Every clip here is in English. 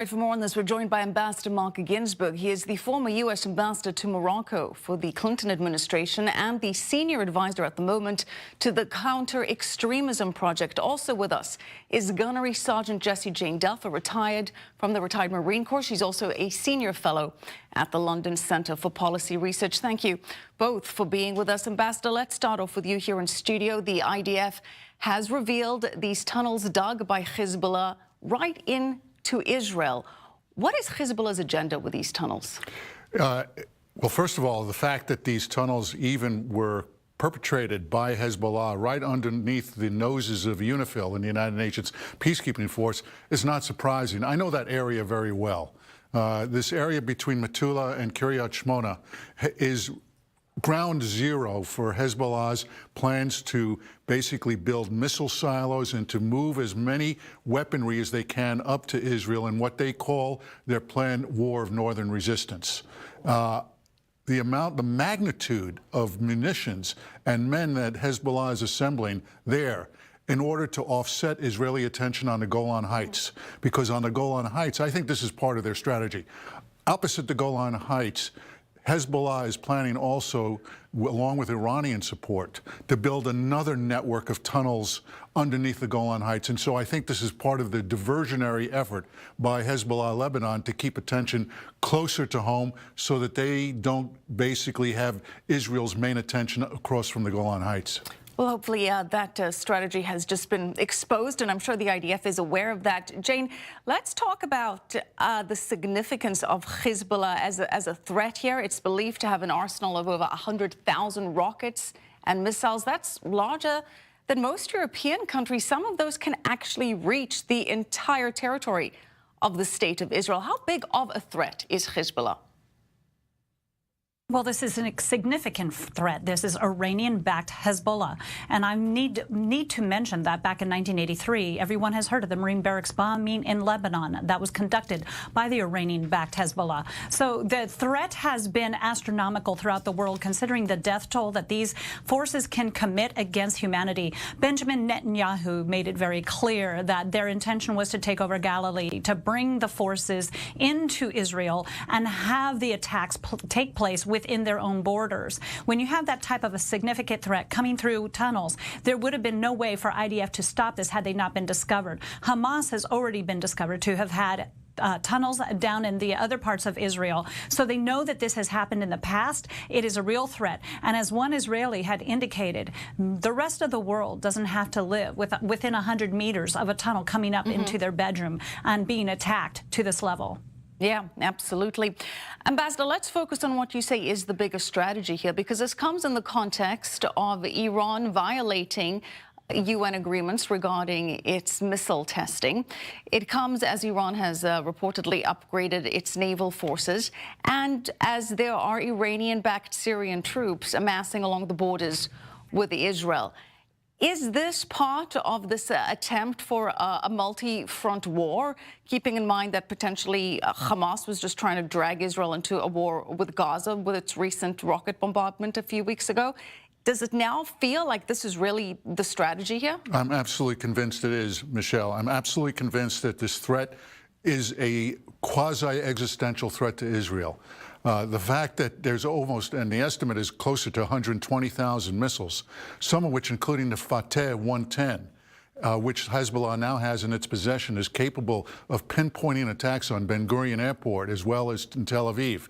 For more on this, we're joined by Ambassador Mark Ginsburg. He is the former U.S. ambassador to Morocco for the Clinton administration and the senior advisor at the moment to the Counter-Extremism Project. Also with us is Gunnery Sergeant Jessie Jane Duff, retired from the retired Marine Corps. She's also a senior fellow at the London Centre for Policy Research. Thank you both for being with us. Ambassador, let's start off with you here in studio. The IDF has revealed these tunnels dug by Hezbollah right in to Israel. What is Hezbollah's agenda with these tunnels? Well, first of all, the fact that these tunnels even were perpetrated by Hezbollah right underneath the noses of UNIFIL and the United Nations peacekeeping force is not surprising. I know that area very well. This area between Metula and Kiryat Shmona is ground zero for Hezbollah's plans to basically build missile silos and to move as many weaponry as they can up to Israel in what they call their planned war of northern resistance. The magnitude of munitions and men that Hezbollah is assembling there in order to offset Israeli attention on the Golan Heights. Because on the Golan Heights, I think this is part of their strategy. Opposite the Golan Heights, Hezbollah is planning also, along with Iranian support, to build another network of tunnels underneath the Golan Heights. And so I think this is part of the diversionary effort by Hezbollah Lebanon to keep attention closer to home so that they don't basically have Israel's main attention across from the Golan Heights. Well, hopefully that strategy has just been exposed, and I'm sure the IDF is aware of that. Jane, let's talk about the significance of Hezbollah as a threat here. It's believed to have an arsenal of over 100,000 rockets and missiles. That's larger than most European countries. Some of those can actually reach the entire territory of the State of Israel. How big of a threat is Hezbollah? Well, this is a significant threat. This is Iranian-backed Hezbollah. And I need to mention that back in 1983, everyone has heard of the Marine barracks bombing in Lebanon that was conducted by the Iranian-backed Hezbollah. So the threat has been astronomical throughout the world, considering the death toll that these forces can commit against humanity. Benjamin Netanyahu made it very clear that their intention was to take over Galilee, to bring the forces into Israel and have the attacks take place within their own borders. When you have that type of a significant threat coming through tunnels, there would have been no way for IDF to stop this had they not been discovered. Hamas has already been discovered to have had tunnels down in the other parts of Israel. So they know that this has happened in the past. It is a real threat. And as one Israeli had indicated, the rest of the world doesn't have to live within 100 meters of a tunnel coming up into their bedroom and being attacked to this level. Yeah, absolutely. Ambassador, let's focus on what you say is the biggest strategy here, because this comes in the context of Iran violating UN agreements regarding its missile testing. It comes as Iran has reportedly upgraded its naval forces, and as there are Iranian-backed Syrian troops amassing along the borders with Israel. Is this part of this attempt for a multi-front war, keeping in mind that potentially Hamas was just trying to drag Israel into a war with Gaza with its recent rocket bombardment a few weeks ago? Does it now feel like this is really the strategy here? I'm absolutely convinced it is, Michelle. I'm absolutely convinced that this threat is a quasi-existential threat to Israel. The fact that there's almost, and the estimate is closer to 120,000 missiles, some of which, including the Fateh 110, which Hezbollah now has in its possession, is capable of pinpointing attacks on Ben Gurion Airport as well as in Tel Aviv.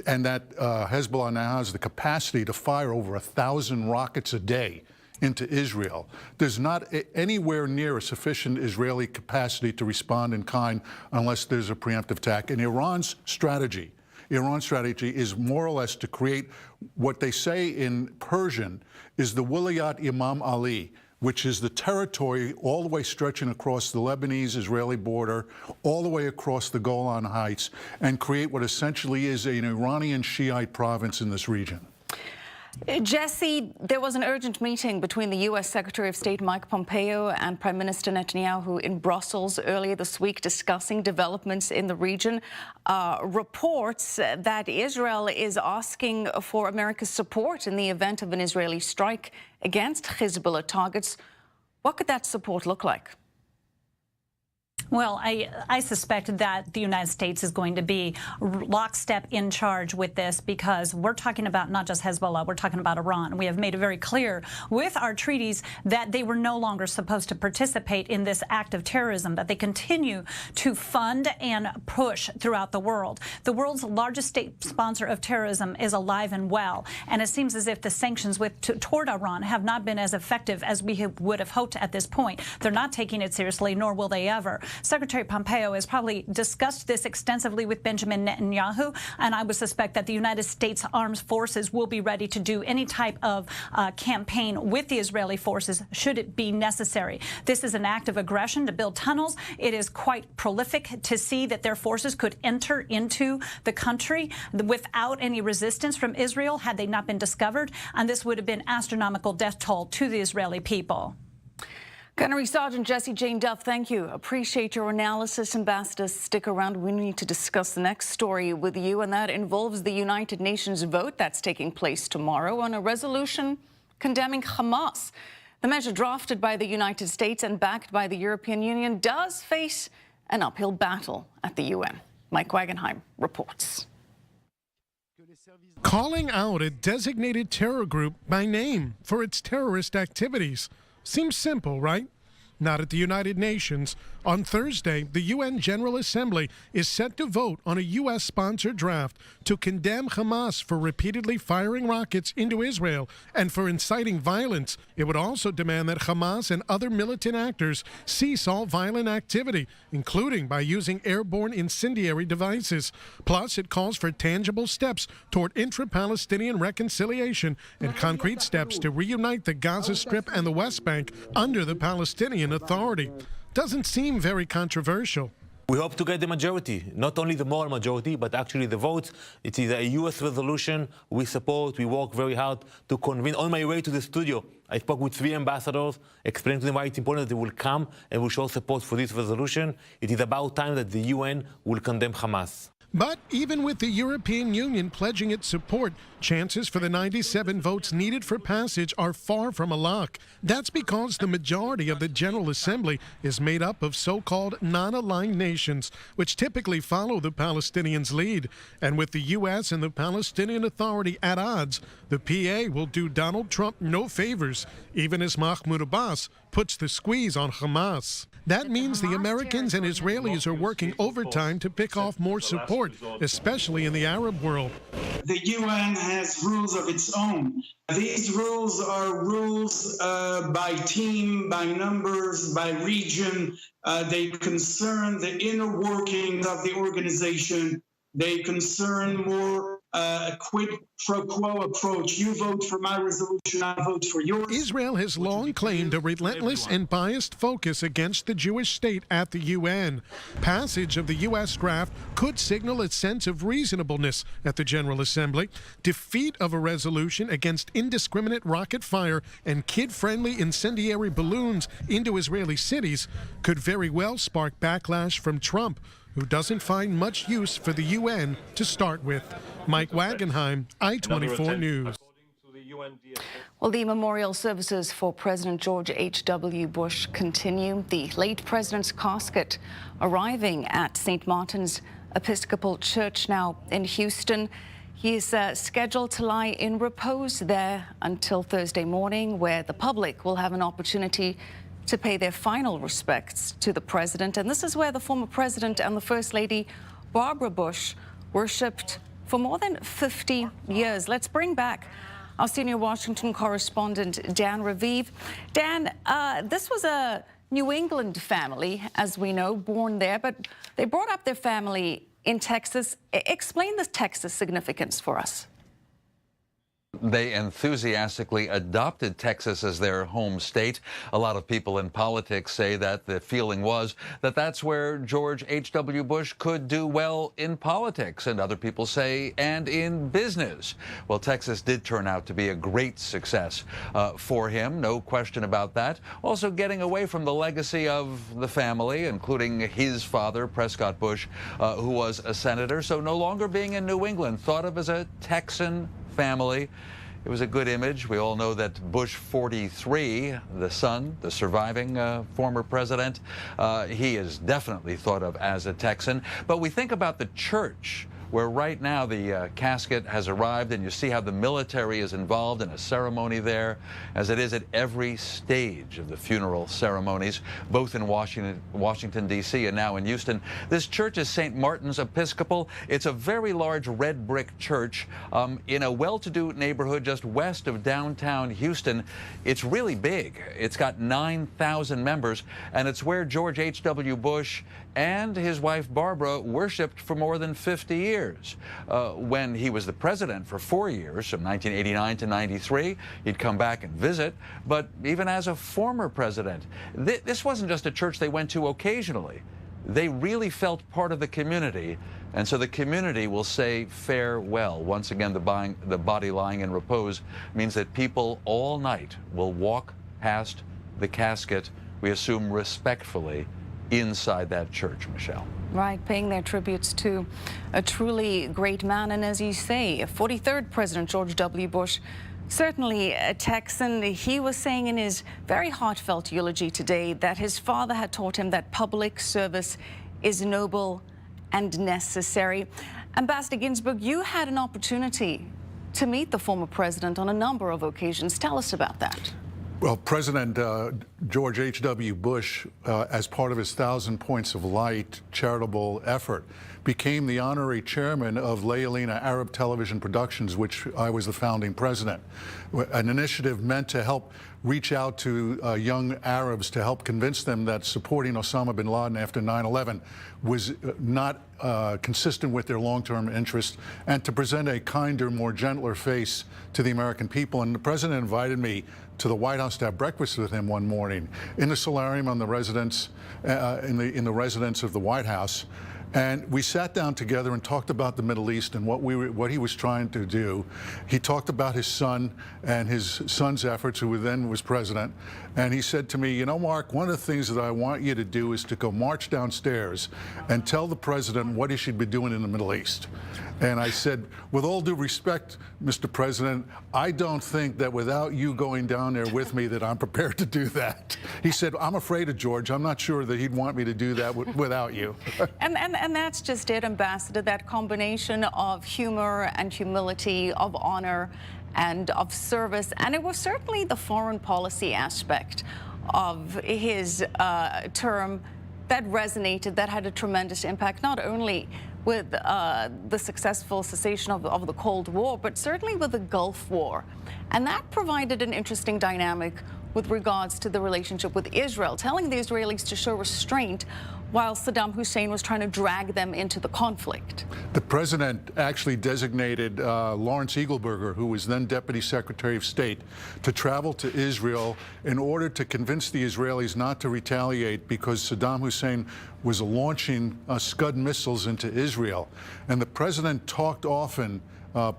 And that Hezbollah now has the capacity to fire over 1,000 rockets a day into Israel. There's not anywhere near a sufficient Israeli capacity to respond in kind unless there's a preemptive attack. And Iran's strategy is more or less to create what they say in Persian is the Wilayat Imam Ali, which is the territory all the way stretching across the Lebanese-Israeli border, all the way across the Golan Heights, and create what essentially is an Iranian Shiite province in this region. Jessie, there was an urgent meeting between the U.S. Secretary of State Mike Pompeo and Prime Minister Netanyahu in Brussels earlier this week discussing developments in the region. Reports that Israel is asking for America's support in the event of an Israeli strike against Hezbollah targets. What could that support look like? Well, I suspect that the United States is going to be lockstep in charge with this, because we're talking about not just Hezbollah, we're talking about Iran. We have made it very clear with our treaties that they were no longer supposed to participate in this act of terrorism, that they continue to fund and push throughout the world. The world's largest state sponsor of terrorism is alive and well, and it seems as if the sanctions toward Iran have not been as effective as we would have hoped at this point. They're not taking it seriously, nor will they ever. Secretary Pompeo has probably discussed this extensively with Benjamin Netanyahu, and I would suspect that the United States Armed Forces will be ready to do any type of campaign with the Israeli forces should it be necessary. This is an act of aggression to build tunnels. It is quite prolific to see that their forces could enter into the country without any resistance from Israel had they not been discovered, and this would have been astronomical death toll to the Israeli people. Gunnery Sergeant Jessie Jane Duff, thank you. Appreciate your analysis. Ambassador, stick around. We need to discuss the next story with you, and that involves the United Nations vote that's taking place tomorrow on a resolution condemning Hamas. The measure, drafted by the United States and backed by the European Union, does face an uphill battle at the UN. Mike Wagenheim reports. Calling out a designated terror group by name for its terrorist activities. Seems simple, right? Not at the United Nations. On Thursday, the UN General Assembly is set to vote on a U.S.-sponsored draft to condemn Hamas for repeatedly firing rockets into Israel and for inciting violence. It would also demand that Hamas and other militant actors cease all violent activity, including by using airborne incendiary devices. Plus, it calls for tangible steps toward intra-Palestinian reconciliation and concrete steps to reunite the Gaza Strip and the West Bank under the Palestinian Authority. Doesn't seem very controversial. We hope to get the majority, not only the moral majority, but actually the votes. It is a U.S. resolution we support. We work very hard to convene. On my way to the studio, I spoke with 3 ambassadors, explaining to them why it's important that they will come and will show support for this resolution. It is about time that the UN will condemn Hamas. But even with the European Union pledging its support, chances for the 97 votes needed for passage are far from a lock. That's because the majority of the General Assembly is made up of so-called non-aligned nations, which typically follow the Palestinians' lead. And with the U.S. and the Palestinian Authority at odds, the PA will do Donald Trump no favors, even as Mahmoud Abbas puts the squeeze on Hamas. That means the Americans and Israelis are working overtime to pick off more support, especially in the Arab world. The UN has rules of its own. These rules are rules by team, by numbers, by region. They concern the inner workings of the organization. They concern more a quid pro quo approach. You vote for my resolution, I vote for yours. Israel has long claimed a relentless and biased focus against the Jewish state at the UN. Passage of the U.S. draft could signal a sense of reasonableness at the General Assembly. Defeat of a resolution against indiscriminate rocket fire and kid-friendly incendiary balloons into Israeli cities could very well spark backlash from Trump, who doesn't find much use for the UN to start with. Mike Wagenheim, I-24 News. Well, the memorial services for President George H.W. Bush continue. The late president's casket arriving at St. Martin's Episcopal Church now in Houston. He is scheduled to lie in repose there until Thursday morning, where the public will have an opportunity to pay their final respects to the president. And this is where the former president and the First Lady, Barbara Bush, worshipped for more than 50 years. Let's bring back our senior Washington correspondent, Dan Raviv. Dan, this was a New England family, as we know, born there, but they brought up their family in Texas. Explain the Texas significance for us. They enthusiastically adopted Texas as their home state. A lot of people in politics say that the feeling was that that's where George H.W. Bush could do well in politics, and other people say, and in business. Well, Texas did turn out to be a great success for him, no question about that. Also getting away from the legacy of the family, including his father, Prescott Bush, who was a senator, so no longer being in New England, thought of as a Texan family. It was a good image. We all know that Bush 43, the son, the surviving former president, he is definitely thought of as a Texan. But we think about the church, where right now the casket has arrived, and you see how the military is involved in a ceremony there, as it is at every stage of the funeral ceremonies, both in Washington, D.C. and now in Houston. This church is St. Martin's Episcopal. It's a very large red brick church in a well-to-do neighborhood just west of downtown Houston. It's really big. It's got 9,000 members, and it's where George H.W. Bush and his wife Barbara worshipped for more than 50 years. When he was the president for 4 years, from 1989 to 93, he'd come back and visit. But even as a former president, this wasn't just a church they went to occasionally. They really felt part of the community, and so the community will say farewell. Once again, the body lying in repose means that people all night will walk past the casket, we assume respectfully, inside that church, Michelle. Right, paying their tributes to a truly great man. And as you say, 43rd President George W. Bush, certainly a Texan. He was saying in his very heartfelt eulogy today that his father had taught him that public service is noble and necessary. Ambassador Ginsburg, you had an opportunity to meet the former president on a number of occasions. Tell us about that. Well, President George H.W. Bush, as part of his 1,000 Points of Light charitable effort, became the honorary chairman of Layalina Arab Television Productions, which I was the founding president. An initiative meant to help reach out to young Arabs to help convince them that supporting Osama bin Laden after 9/11 was not consistent with their long-term interests, and to present a kinder, more gentler face to the American people. And the president invited me to the White House to have breakfast with him one morning in the solarium on the residence, in the residence of the White House. And we sat down together and talked about the Middle East and what he was trying to do. He talked about his son and his son's efforts, who then was president. And he said to me, you know, Mark, one of the things that I want you to do is to go march downstairs and tell the president what he should be doing in the Middle East. And I said, with all due respect, Mr. President, I don't think that without you going down there with me that I'm prepared to do that. He said, I'm afraid of George. I'm not sure that he'd want me to do that without you. And that's just it, Ambassador, that combination of humor and humility, of honor and of service. And it was certainly the foreign policy aspect of his term that resonated, that had a tremendous impact, not only with the successful cessation of the Cold War, but certainly with the Gulf War. And that provided an interesting dynamic with regards to the relationship with Israel, telling the Israelis to show restraint while Saddam Hussein was trying to drag them into the conflict. The president actually designated Lawrence Eagleburger, who was then Deputy Secretary of State, to travel to Israel in order to convince the Israelis not to retaliate because Saddam Hussein was launching Scud missiles into Israel. And the president talked often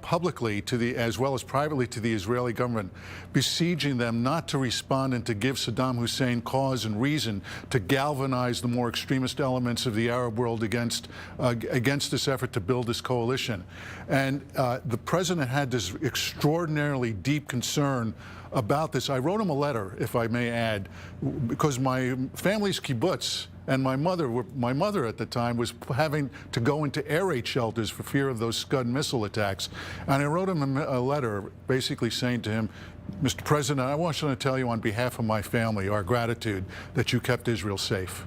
publicly as well as privately to the Israeli government, besieging them not to respond and to give Saddam Hussein cause and reason to galvanize the more extremist elements of the Arab world against this effort to build this coalition. And the president had this extraordinarily deep concern about this. I wrote him a letter, if I may add, because my family's kibbutz, and my mother at the time was having to go into air raid shelters for fear of those Scud missile attacks. And I wrote him a letter basically saying to him, Mr. President, I want to tell you on behalf of my family our gratitude that you kept Israel safe.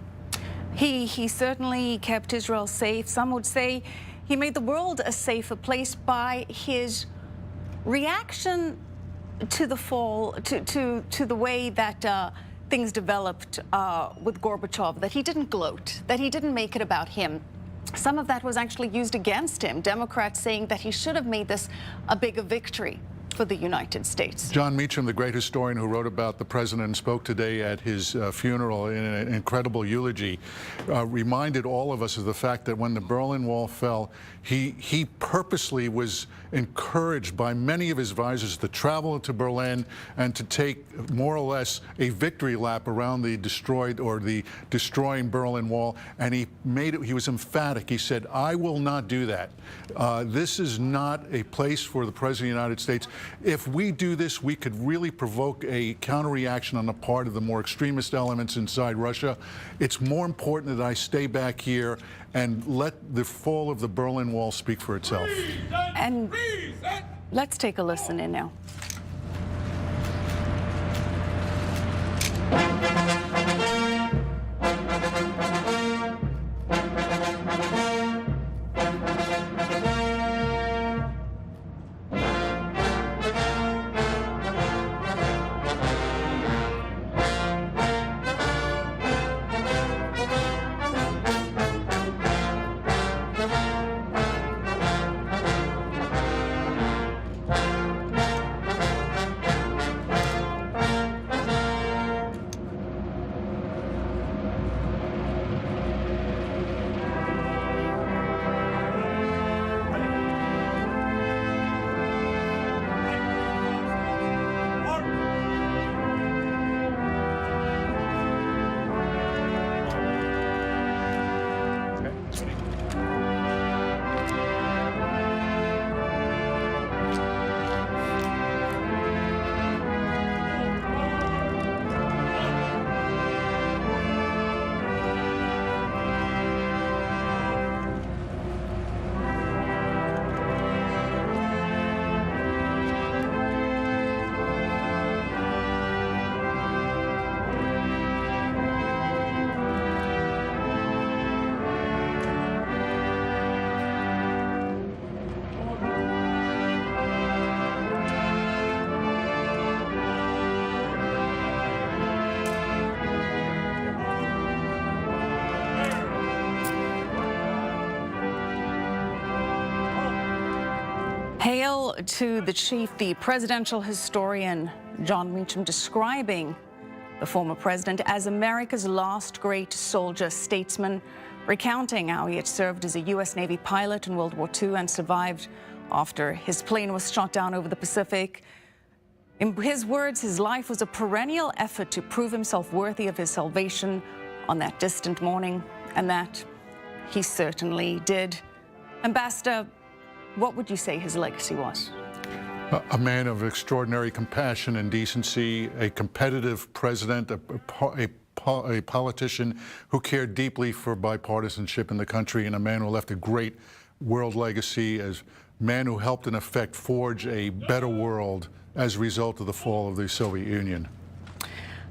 He certainly kept Israel safe. Some would say he made the world a safer place by his reaction to the fall, to the way that things developed with Gorbachev, that he didn't gloat, that he didn't make it about him. Some of that was actually used against him, Democrats saying that he should have made this a bigger victory for the United States. John Meacham, the great historian who wrote about the president and spoke today at his funeral in an incredible eulogy, reminded all of us of the fact that when the Berlin Wall fell, he purposely was encouraged by many of his advisors to travel to Berlin and to take more or less a victory lap around the destroying Berlin Wall. And he was emphatic. He said, I will not do that. This is not a place for the President of the United States. If we do this, we could really provoke a counter-reaction on the part of the more extremist elements inside Russia. It's more important that I stay back here and let the fall of the Berlin Wall speak for itself. And let's take a listen in now. Hail to the chief, the presidential historian John Meacham, describing the former president as America's last great soldier statesman, recounting how he had served as a U.S. Navy pilot in World War II and survived after his plane was shot down over the Pacific. In his words, his life was a perennial effort to prove himself worthy of his salvation on that distant morning, and that he certainly did. Ambassador, what would you say his legacy was? A man of extraordinary compassion and decency, a competitive president, a politician who cared deeply for bipartisanship in the country, and a man who left a great world legacy as a man who helped, in effect, forge a better world as a result of the fall of the Soviet Union.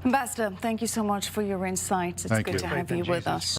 Ambassador, thank you so much for your insights. It's good to have you with us.